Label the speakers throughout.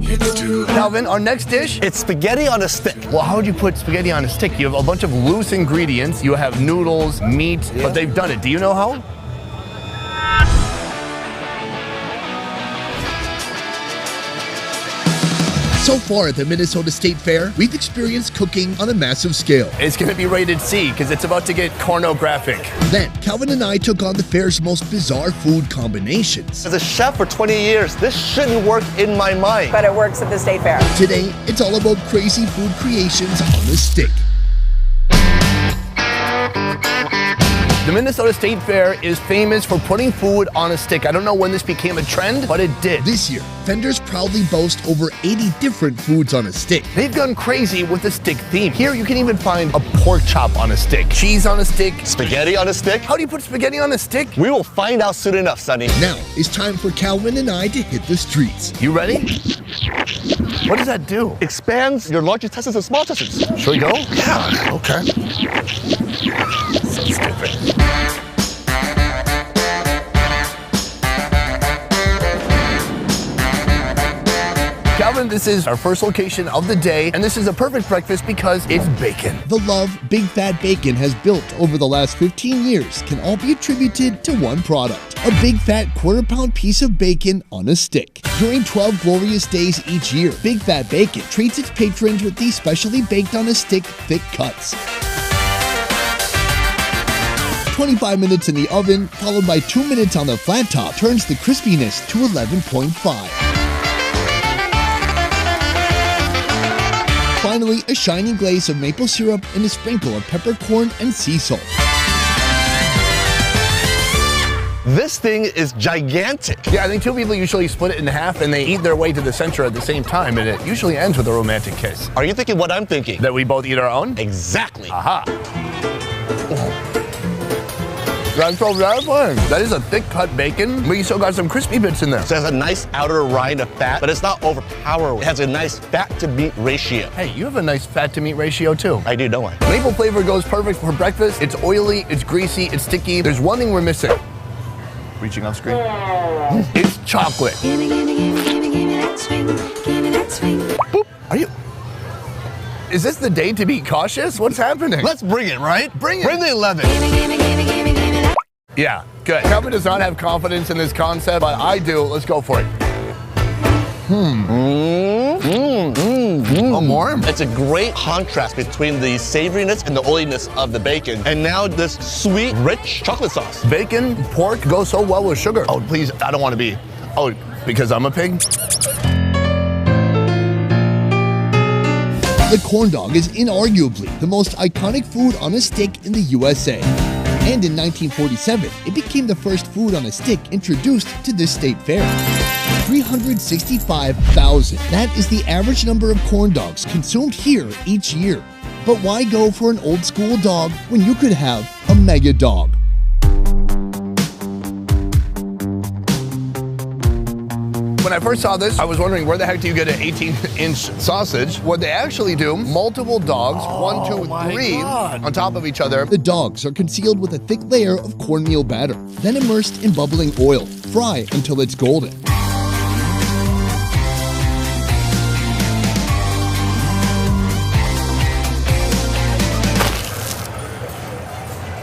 Speaker 1: Calvin, our next dish?
Speaker 2: It's spaghetti on a stick.
Speaker 1: Well, how would you put spaghetti on a stick? You have a bunch of loose ingredients. You have noodles, meat, but they've done it. Do you know how?
Speaker 3: So far at the Minnesota State Fair, we've experienced cooking on a massive scale.
Speaker 1: It's going to be rated C because it's about to get pornographic.
Speaker 3: Then, Calvin and I took on the fair's most bizarre food combinations.
Speaker 2: As a chef for 20 years, this shouldn't work in my mind.
Speaker 4: But it works at the State Fair.
Speaker 3: Today, it's all about crazy food creations on a stick.
Speaker 1: The Minnesota State Fair is famous for putting food on a stick. I don't know when this became a trend, but it did.
Speaker 3: This year, vendors proudly boast over 80 different foods on a stick.
Speaker 1: They've gone crazy with the stick theme. Here you can even find a pork chop on a stick, cheese on a stick,
Speaker 2: Spaghetti on a stick?
Speaker 1: How do you put spaghetti on a stick?
Speaker 2: We will find out soon enough, Sonny.
Speaker 3: Now, it's time for Calvin and I to hit the streets.
Speaker 1: You ready? What does that do?
Speaker 2: Expands your large intestines and small intestines.
Speaker 1: Should we go?
Speaker 2: Yeah.
Speaker 1: Okay. So stupid. Calvin, this is our first location of the day, and this is a perfect breakfast because it's bacon.
Speaker 3: The love Big Fat Bacon has built over the last 15 years can all be attributed to one product: a big fat quarter-pound piece of bacon on a stick. During 12 glorious days each year, Big Fat Bacon treats its patrons with these specially baked on a stick thick cuts. 25 minutes in the oven, followed by 2 minutes on the flat top, turns the crispiness to 11.5. Finally, a shiny glaze of maple syrup and a sprinkle of peppercorn and sea salt.
Speaker 2: This thing is gigantic.
Speaker 1: Yeah, I think two people usually split it in half and they eat their way to the center at the same time, and it usually ends with a romantic kiss.
Speaker 2: Are you thinking what I'm thinking?
Speaker 1: That we both eat our own?
Speaker 2: Exactly.
Speaker 1: Aha. That's so satisfying. That is a thick cut bacon, but you still got some crispy bits in there.
Speaker 2: So it has a nice outer rind of fat, but it's not overpowering. It has a nice fat to meat ratio.
Speaker 1: Hey, you have a nice fat to meat ratio too.
Speaker 2: I do, don't I?
Speaker 1: Maple flavor goes perfect for breakfast. It's oily, it's greasy, it's sticky. There's one thing we're missing. Reaching off screen. It's chocolate.
Speaker 5: Gimme that swing, gimme that swing.
Speaker 1: Boop. Are you? Is this the day to be cautious? What's happening?
Speaker 2: Let's bring it, right?
Speaker 1: Bring it.
Speaker 2: Bring the 11.
Speaker 5: Gimme that.
Speaker 1: Yeah, good. Calvin does not have confidence in this concept, but I do. Let's go for it. Oh, more?
Speaker 2: It's a great contrast between the savoriness and the oiliness of the bacon, and now this sweet, rich chocolate sauce.
Speaker 1: Bacon, pork go so well with sugar. Oh, please, I don't want to be. Oh, because I'm a pig?
Speaker 3: The corn dog is inarguably the most iconic food on a stick in the USA. And in 1947, it became the first food on a stick introduced to this state fair. 365,000. That is the average number of corn dogs consumed here each year. But why go for an old school dog when you could have a mega dog?
Speaker 1: When I first saw this, I was wondering where the heck do you get an 18-inch sausage? What they actually do, multiple dogs, 1, 2, 3, on top of each other.
Speaker 3: The dogs are concealed with a thick layer of cornmeal batter, then immersed in bubbling oil. Fry until it's golden.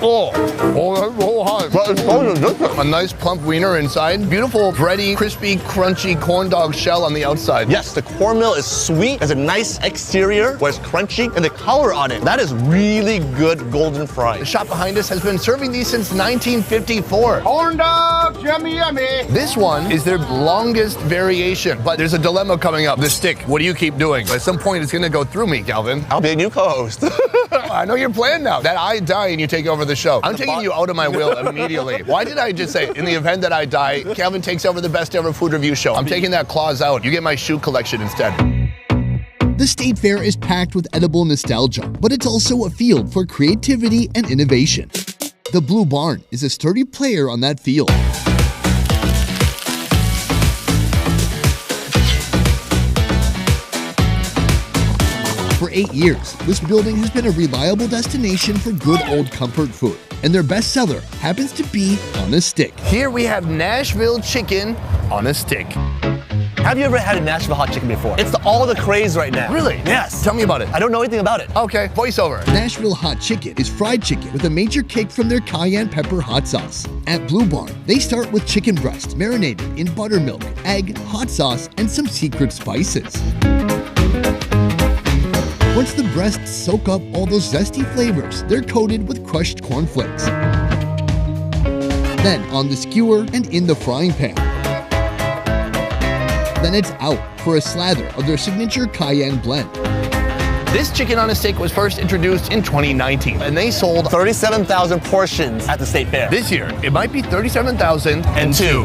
Speaker 1: Oh, that's so hot.
Speaker 2: But it's so delicious.
Speaker 1: A nice plump wiener inside. Beautiful, bready, crispy, crunchy corn dog shell on the outside.
Speaker 2: Yes, the cornmeal is sweet, has a nice exterior where it's crunchy, and the color on it, that is really good golden fry.
Speaker 1: The shop behind us has been serving these since 1954.
Speaker 6: Corn dogs, yummy, yummy.
Speaker 1: This one is their longest variation, but there's a dilemma coming up. The stick, what do you keep doing? At some point, it's gonna go through me, Calvin.
Speaker 2: I'll be a new co-host.
Speaker 1: I know your plan now. That I die and you take over the show. I'm taking you out of my will immediately. Why did I just say, in the event that I die, Calvin takes over the best ever food review show? I'm taking that clause out. You get my shoe collection instead.
Speaker 3: The state fair is packed with edible nostalgia, but it's also a field for creativity and innovation. The Blue Barn is a sturdy player on that field. For 8 years, this building has been a reliable destination for good old comfort food, and their best seller happens to be on a stick.
Speaker 1: Here we have Nashville chicken on a stick.
Speaker 2: Have you ever had a Nashville hot chicken before? It's all the craze right now.
Speaker 1: Really?
Speaker 2: Yes.
Speaker 1: Tell me about it.
Speaker 2: I don't know anything about it.
Speaker 1: Okay, voiceover.
Speaker 3: Nashville hot chicken is fried chicken with a major kick from their cayenne pepper hot sauce. At Blue Barn, they start with chicken breast marinated in buttermilk, egg, hot sauce, and some secret spices. Once the breasts soak up all those zesty flavors, they're coated with crushed cornflakes. Then on the skewer and in the frying pan. Then it's out for a slather of their signature cayenne blend.
Speaker 1: This chicken on a stick was first introduced in 2019, and they sold
Speaker 2: 37,000 portions at the state fair.
Speaker 1: this year. It might be 37,002.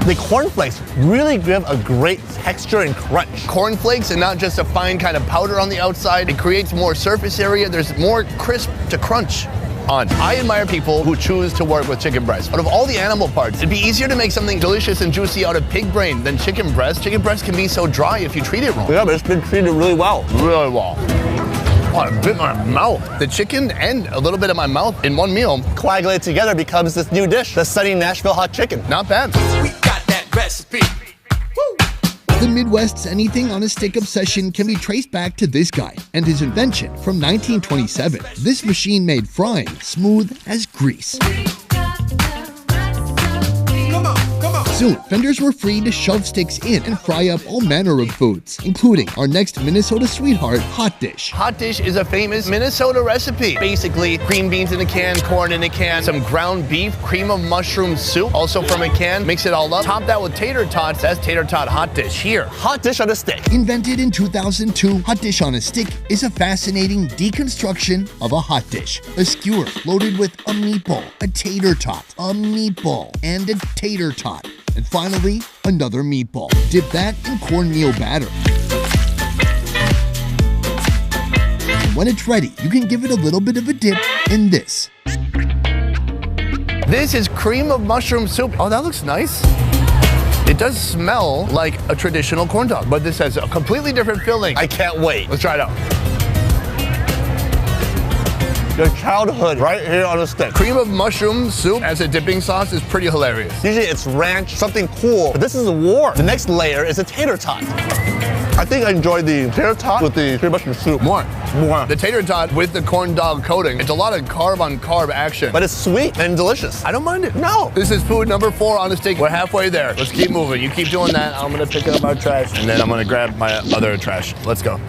Speaker 2: The cornflakes really give a great texture and crunch.
Speaker 1: Cornflakes and not just a fine kind of powder on the outside. It creates more surface area. There's more crisp to crunch on. I admire people who choose to work with chicken breast. Out of all the animal parts, it'd be easier to make something delicious and juicy out of pig brain than chicken breast. Chicken breast can be so dry if you treat it wrong.
Speaker 2: Yeah, but it's been treated really well.
Speaker 1: Really well. Oh, I bit my mouth. The chicken and a little bit of my mouth in one meal.
Speaker 2: Coagulated together becomes this new dish, the Sunny Nashville hot chicken.
Speaker 1: Not bad.
Speaker 4: We got that recipe.
Speaker 3: The Midwest's anything on a stick obsession can be traced back to this guy and his invention from 1927. This machine made frying smooth as grease. Soon, vendors were free to shove sticks in and fry up all manner of foods, including our next Minnesota sweetheart, Hot Dish.
Speaker 1: Hot Dish is a famous Minnesota recipe. Basically, green beans in a can, corn in a can, some ground beef, cream of mushroom soup, also from a can. Mix it all up. Top that with tater tots. That's tater tot hot dish here.
Speaker 2: Hot dish on a stick.
Speaker 3: Invented in 2002, Hot Dish on a Stick is a fascinating deconstruction of a hot dish. A skewer loaded with a meatball, a tater tot, a meatball, and a tater tot. And finally, another meatball. Dip that in cornmeal batter. And when it's ready, you can give it a little bit of a dip in this.
Speaker 1: This is cream of mushroom soup. Oh, that looks nice. It does smell like a traditional corn dog, but this has a completely different filling.
Speaker 2: I can't wait.
Speaker 1: Let's try it out.
Speaker 2: Your childhood right here on a stick.
Speaker 1: Cream of mushroom soup as a dipping sauce is pretty hilarious.
Speaker 2: Usually it's ranch, something cool, but this is a war. The next layer is a tater tot. I think I enjoyed the tater tot with the cream mushroom soup more.
Speaker 1: The tater tot with the corn dog coating. It's a lot of carb on carb action.
Speaker 2: But it's sweet and delicious.
Speaker 1: I don't mind it.
Speaker 2: No.
Speaker 1: This is food number 4 on the stick. We're halfway there. Let's keep moving. You keep doing that. I'm gonna pick up our trash and then I'm gonna grab my other trash. Let's go.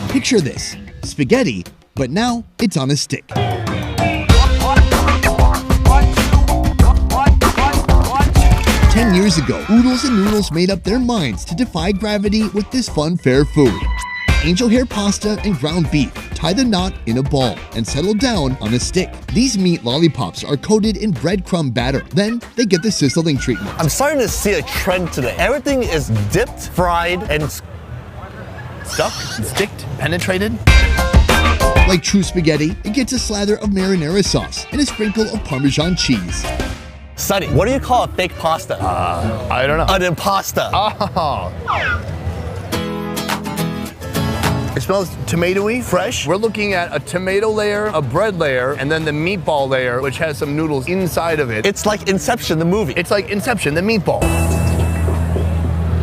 Speaker 3: Picture this, spaghetti, but now it's on a stick. 10 years ago, Oodles and Noodles made up their minds to defy gravity with this fun fair food. Angel hair pasta and ground beef tie the knot in a ball and settle down on a stick. These meat lollipops are coated in breadcrumb batter. Then they get the sizzling treatment.
Speaker 2: I'm starting to see a trend today. Everything is dipped, fried, and
Speaker 1: Stuck, sticked, penetrated.
Speaker 3: Like true spaghetti, it gets a slather of marinara sauce and a sprinkle of Parmesan cheese.
Speaker 2: Sunny, what do you call a fake pasta?
Speaker 1: I don't know.
Speaker 2: An impasta.
Speaker 1: Oh. It smells tomatoey, fresh. We're looking at a tomato layer, a bread layer, and then the meatball layer, which has some noodles inside of it.
Speaker 2: It's like Inception, the movie.
Speaker 1: It's like Inception, the meatball.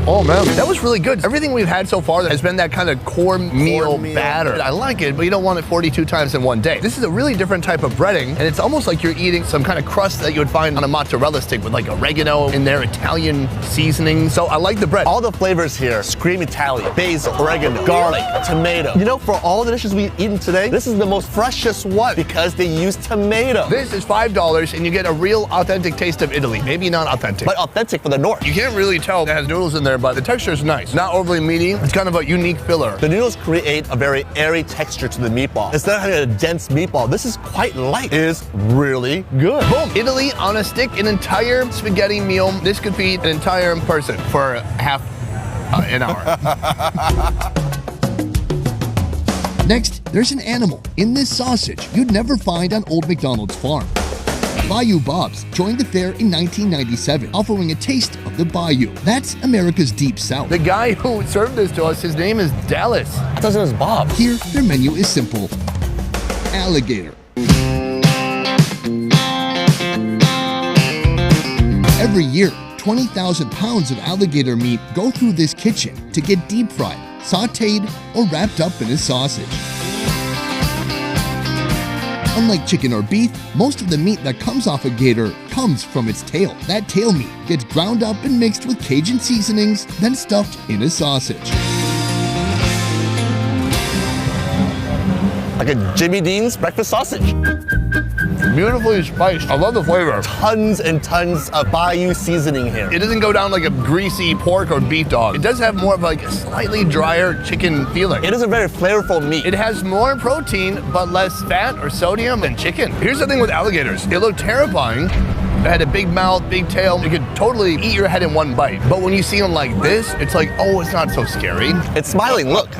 Speaker 1: Oh man, that was really good. Everything we've had so far has been that kind of cornmeal batter. I like it, but you don't want it 42 times in one day. This is a really different type of breading, and it's almost like you're eating some kind of crust that you would find on a mozzarella stick with like oregano in there, Italian seasoning. So I like the bread.
Speaker 2: All the flavors here scream Italian. Basil, oregano, garlic, tomato. You know, for all the dishes we've eaten today, this is the most freshest one because they use tomato.
Speaker 1: This is $5 and you get a real authentic taste of Italy. Maybe not authentic,
Speaker 2: But authentic for the north.
Speaker 1: you can't really tell it has noodles in there, but the texture is nice. Not overly meaty. It's kind of a unique filler.
Speaker 2: The noodles create a very airy texture to the meatball. Instead of having a dense meatball, this is quite light. It is really good.
Speaker 1: Boom, Italy on a stick, an entire spaghetti meal. This could feed an entire person for half an hour.
Speaker 3: Next, there's an animal in this sausage you'd never find on Old McDonald's farm. Bayou Bob's joined the fair in 1997, offering a taste of the bayou. That's America's Deep South.
Speaker 1: The guy who served this to us, his name is Dallas.
Speaker 2: I thought it was Bob.
Speaker 3: Here, their menu is simple. Every year, 20,000 pounds of alligator meat go through this kitchen to get deep fried, sauteed, or wrapped up in a sausage. Unlike chicken or beef, most of the meat that comes off a gator comes from its tail. That tail meat gets ground up and mixed with Cajun seasonings, then stuffed in a sausage.
Speaker 2: Like a Jimmy Dean's breakfast sausage.
Speaker 1: Beautifully spiced. I love the flavor.
Speaker 2: Tons and tons of Bayou seasoning here.
Speaker 1: It doesn't go down like a greasy pork or beef dog. It does have more of like a slightly drier chicken feeling.
Speaker 2: It is a very flavorful meat.
Speaker 1: It has more protein, but less fat or sodium than chicken. Here's the thing with alligators. They look terrifying. They had a big mouth, big tail. You could totally eat your head in one bite. But when you see them like this, it's like, oh, it's not so scary.
Speaker 2: It's smiling, look.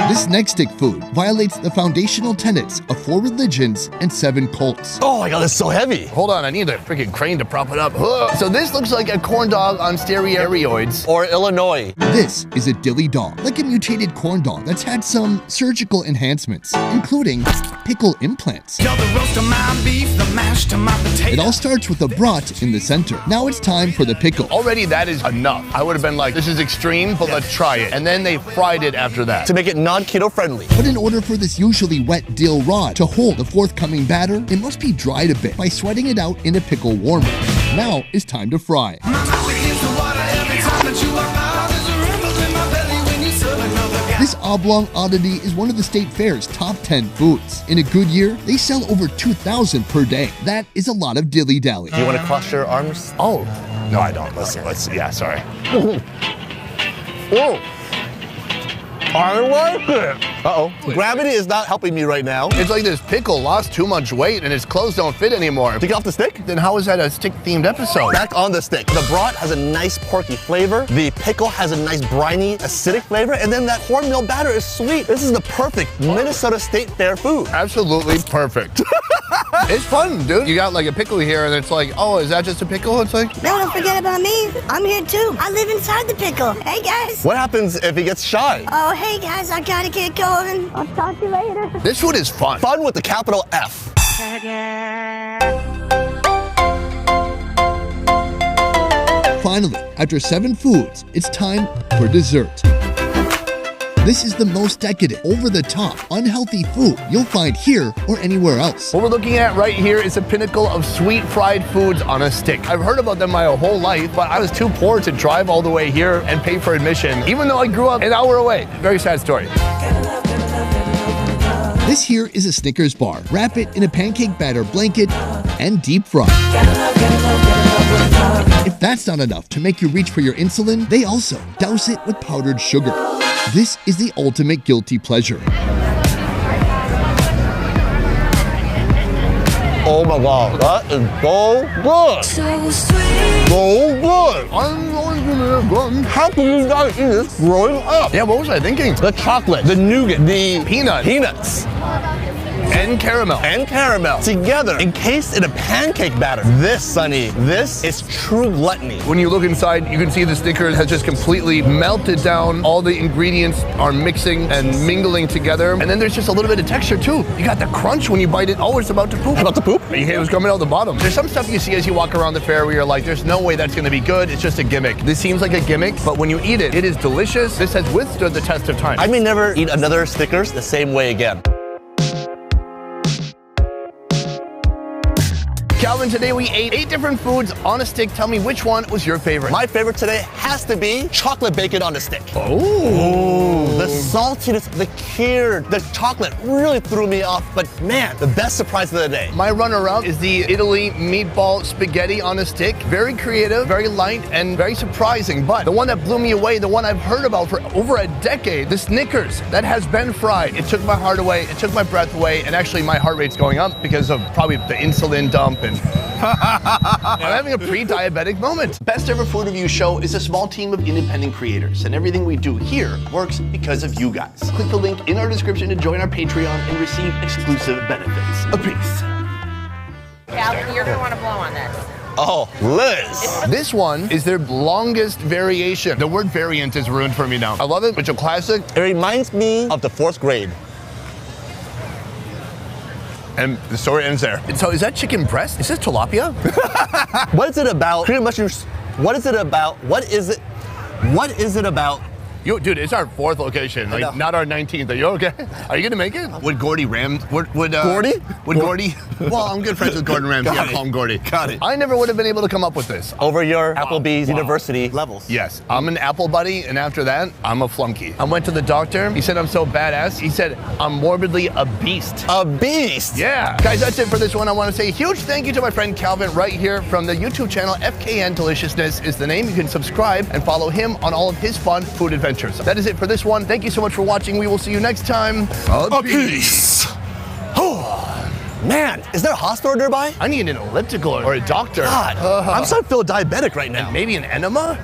Speaker 3: This next stick food violates the foundational tenets of 4 religions and 7 cults.
Speaker 2: Oh my God, it's so heavy.
Speaker 1: Hold on, I need a freaking crane to prop it up. Ugh. So this looks like a corn dog on steroids.
Speaker 2: Or Illinois.
Speaker 3: This is a dilly dog, like a mutated corn dog that's had some surgical enhancements, including pickle implants.
Speaker 4: You're the roast of my beef, the mash to my potato.
Speaker 3: It all starts with a brat in the center. Now it's time for the pickle.
Speaker 1: Already that is enough. I would have been like, this is extreme, but let's try it. And then they fried it after that.
Speaker 2: To make it non-keto friendly.
Speaker 3: But in order for this usually wet dill rod to hold the forthcoming batter, it must be dried a bit by sweating it out in a pickle warmer. Now it's time to fry.
Speaker 4: My mouth begins to water every time that you walk by. There's a rumble in my belly when you serve another guy.
Speaker 3: This oblong oddity is one of the State Fair's top 10 foods. In a good year, they sell over 2,000 per day. That is a lot of dilly-dally.
Speaker 2: Do you want to cross your arms?
Speaker 1: Oh, no, I don't. Let's yeah, sorry.
Speaker 2: Whoa. I like it. Uh-oh. Gravity is not helping me right now.
Speaker 1: It's like this pickle lost too much weight and its clothes don't fit anymore.
Speaker 2: Take it off the stick?
Speaker 1: Then how is that a stick-themed episode?
Speaker 2: Back on the stick. The brat has a nice porky flavor. The pickle has a nice briny, acidic flavor. And then that cornmeal batter is sweet. This is the perfect Minnesota State Fair food.
Speaker 1: Absolutely perfect. It's fun, dude. You got like a pickle here and it's like, oh, is that just a pickle? It's like,
Speaker 7: No, don't forget about me. I'm here too. I live inside the pickle. Hey guys.
Speaker 2: What happens if he gets shy?
Speaker 7: Oh, hey guys, I gotta get going. I'll talk to you later.
Speaker 1: this food is fun.
Speaker 2: Fun with the capital F.
Speaker 3: Finally, after 7 foods, it's time for dessert. This is the most decadent, over-the-top, unhealthy food you'll find here or anywhere else.
Speaker 1: What we're looking at right here is a pinnacle of sweet fried foods on a stick. I've heard about them my whole life, but I was too poor to drive all the way here and pay for admission, even though I grew up an hour away. Very sad story.
Speaker 3: This here is a Snickers bar. Wrap it in a pancake batter blanket and deep fry. If that's not enough to make you reach for your insulin, they also douse it with powdered sugar. This is the ultimate guilty pleasure.
Speaker 2: Oh my God, that is so good.
Speaker 5: So sweet.
Speaker 2: So good.
Speaker 1: I'm always gonna run.
Speaker 2: How can you guys eat this growing up?
Speaker 1: Yeah, what was I thinking?
Speaker 2: The chocolate, the nougat, the peanuts,
Speaker 1: And caramel.
Speaker 2: and caramel together, encased in a pancake batter. This, Sonny, this is true gluttony.
Speaker 1: When you look inside, you can see the Snickers has just completely melted down. All the ingredients are mixing and mingling together. And then there's just a little bit of texture too. You got the crunch when you bite it. Oh, it's about to poop.
Speaker 2: About to poop?
Speaker 1: You hear it was coming out the bottom. There's some stuff you see as you walk around the fair where you're like, there's no way that's gonna be good. It's just a gimmick. This seems like a gimmick, but when you eat it, it is delicious. This has withstood the test of time.
Speaker 2: I may never eat another Snickers the same way again.
Speaker 1: Calvin, today we ate 8 different foods on a stick. Tell me which one was your favorite.
Speaker 2: My favorite today has to be chocolate bacon on a stick.
Speaker 1: Oh.
Speaker 2: The saltiness, the cured, the chocolate really threw me off, but man, the best surprise of the day.
Speaker 1: My runner-up is the Italy meatball spaghetti on a stick. Very creative, very light, and very surprising. But the one that blew me away, the one I've heard about for over a decade, the Snickers that has been fried. It took my heart away, it took my breath away, and actually my heart rate's going up because of probably the insulin dump and I'm having a pre-diabetic moment. Best Ever Food Review Show is a small team of independent creators, and everything we do here works because of you guys. Click the link in our description to join our Patreon and receive exclusive benefits. A peace.
Speaker 8: Calvin, you're going to want to blow on this.
Speaker 2: Oh, Liz.
Speaker 1: This one is their longest variation. The word variant is ruined for me now. I love it. It's a classic.
Speaker 2: It reminds me of the 4th grade.
Speaker 1: And the story ends there. So is that chicken breast? Is this tilapia?
Speaker 2: What is it about Korean mushrooms? What is it about? What is it about?
Speaker 1: Yo, dude, it's our 4th location, like not our 19th. Are you okay? Are you gonna make it? Would Gordy
Speaker 2: Gordy?
Speaker 1: Would Gordy? Well, I'm good friends with Gordon Ramsay. I call him Gordy.
Speaker 2: Got it.
Speaker 1: I never would have been able to come up with this.
Speaker 2: Over your Applebee's University levels.
Speaker 1: Yes, I'm an Apple buddy, and after that, I'm a flunky. I went to the doctor. He said I'm so badass. He said I'm morbidly a beast.
Speaker 2: A beast.
Speaker 1: Yeah. Guys, that's it for this one. I want to say a huge thank you to my friend Calvin right here from the YouTube channel FKN Deliciousness is the name. You can subscribe and follow him on all of his fun food adventures. That is it for this one. Thank you so much for watching. We will see you next time.
Speaker 2: A peace. Man, is there a hospital nearby?
Speaker 1: I need an elliptical or a doctor.
Speaker 2: God, I'm starting to feel diabetic right now.
Speaker 1: Maybe an enema?